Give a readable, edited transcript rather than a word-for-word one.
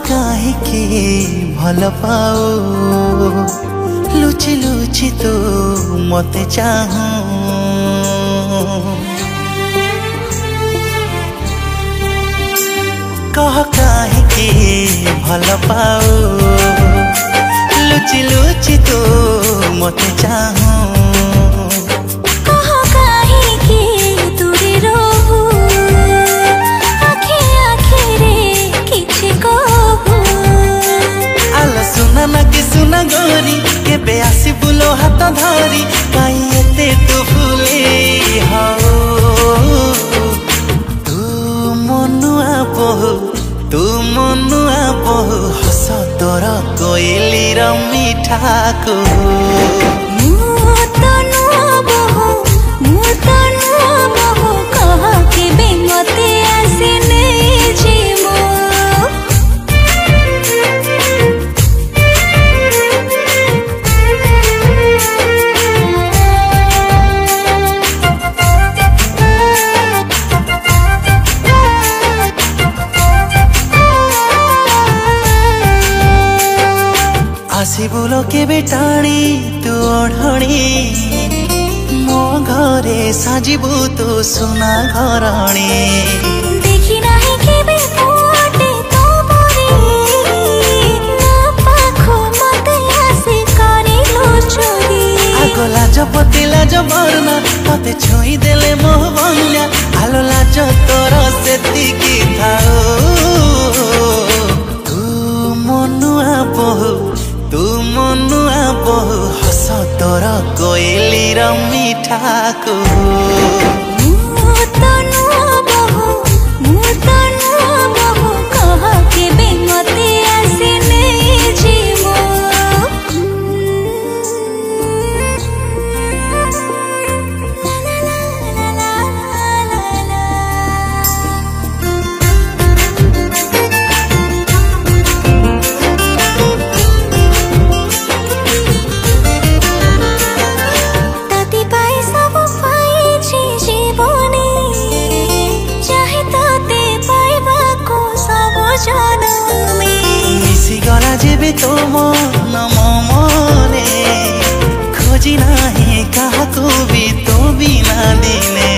काहीकि भल पाओ लुचि लुचि तो मते चाहूं कह काहीकि भल पाओ लुचि लुचि तो मते चाहूं सुना कि सुना गोरी केबे आसी बुलो हाथ धरी काई एते तू फुले हो तू मनुआ बहु हस तोर कोइली र मिठा को कह केबे मते आसीने जीवो आसबुलो के बेटाणी तू ओढ़णी मो घरे साजिबू तू सुना घरणी देखी नाही केबे कोटे तो मोरे ना पाखो मते आसे करे लो चोरी आगो लाज पति लाज बरना मते छोई देले मोह बन्या आलो लाज तोर सेतिकी थाओ तू मनुआ बहु हस तोर कोइली र मिठा को कह केबे मते आसीने जीवो गला जेबे तो मन मने खोजी नाही काहाको भी तो बिना दिने